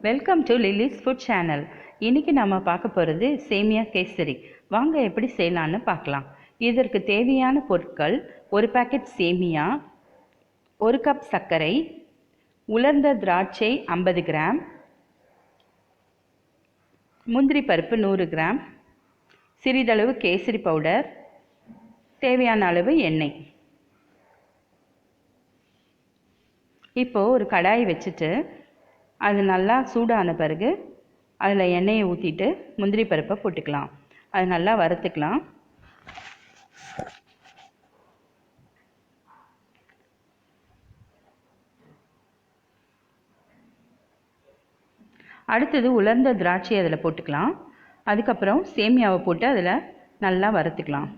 Welcome to lilies food channel. இன்றைக்கி நம்ம பார்க்க போகிறது சேமியா கேசரி. வாங்க எப்படி செய்யலான்னு பார்க்கலாம். இதற்கு தேவையான பொருட்கள்: ஒரு பாக்கெட் சேமியா, 1 கப் சர்க்கரை, உலர்ந்த திராட்சை 50 கிராம், முந்திரி பருப்பு 100 கிராம், சிறிதளவு கேசரி பவுடர், தேவையான அளவு எண்ணெய். இப்போது ஒரு கடாய் வச்சுட்டு அது நல்லா சூடான பிறகு அதில் எண்ணெயை ஊற்றிட்டு முந்திரி பருப்பை போட்டுக்கலாம். அது நல்லா வறுத்துக்கலாம். அடுத்தது உலர்ந்த திராட்சை அதில் போட்டுக்கலாம். அதுக்கப்புறம் சேமியாவை போட்டு அதில் நல்லா வறுத்துக்கலாம்.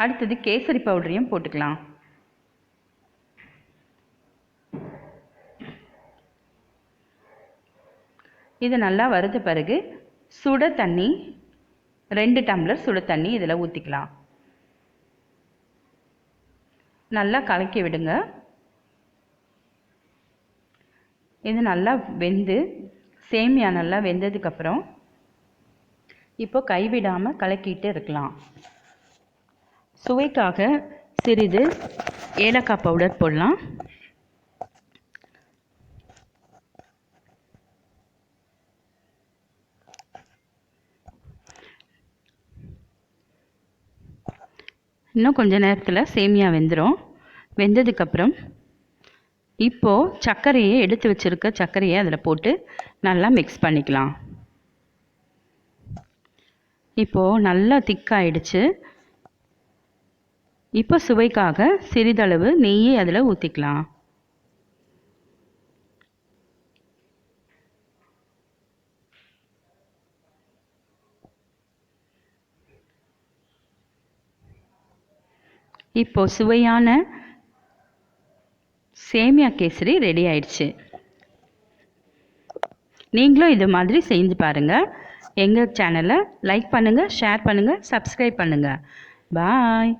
அடுத்தது கேசரி பவுடரையும் போட்டுக்கலாம். இது நல்லா வறுத்த பிறகு சுட தண்ணி 2 டம்ளர் சுட தண்ணி இதில் ஊற்றிக்கலாம். நல்லா கலக்கி விடுங்க. இது நல்லா வெந்து சேமியா நல்லா வெந்ததுக்கப்புறம் இப்போ கைவிடாமல் கலக்கிட்டு இருக்கலாம். சுவைக்காக சிறிது ஏலக்காய் பவுடர் போடலாம். இன்னும் கொஞ்ச நேரத்தில் சேமியா வெந்துடும். வெந்ததுக்கப்புறம் இப்போது சர்க்கரையை எடுத்து வச்சுருக்க சர்க்கரையை அதில் போட்டு நல்லா மிக்ஸ் பண்ணிக்கலாம். இப்போது நல்லா திக்காயிடுச்சு. இப்போ சுவைக்காக சிறிதளவு நெய்யை அதில் ஊற்றிக்கலாம். இப்போ சுவையான சேமியா கேசரி ரெடி ஆயிடுச்சு. நீங்களும் இது மாதிரி செஞ்சு பாருங்கள். எங்கள் சேனலை லைக் பண்ணுங்கள், ஷேர் பண்ணுங்கள், சப்ஸ்கிரைப் பண்ணுங்கள். பாய்.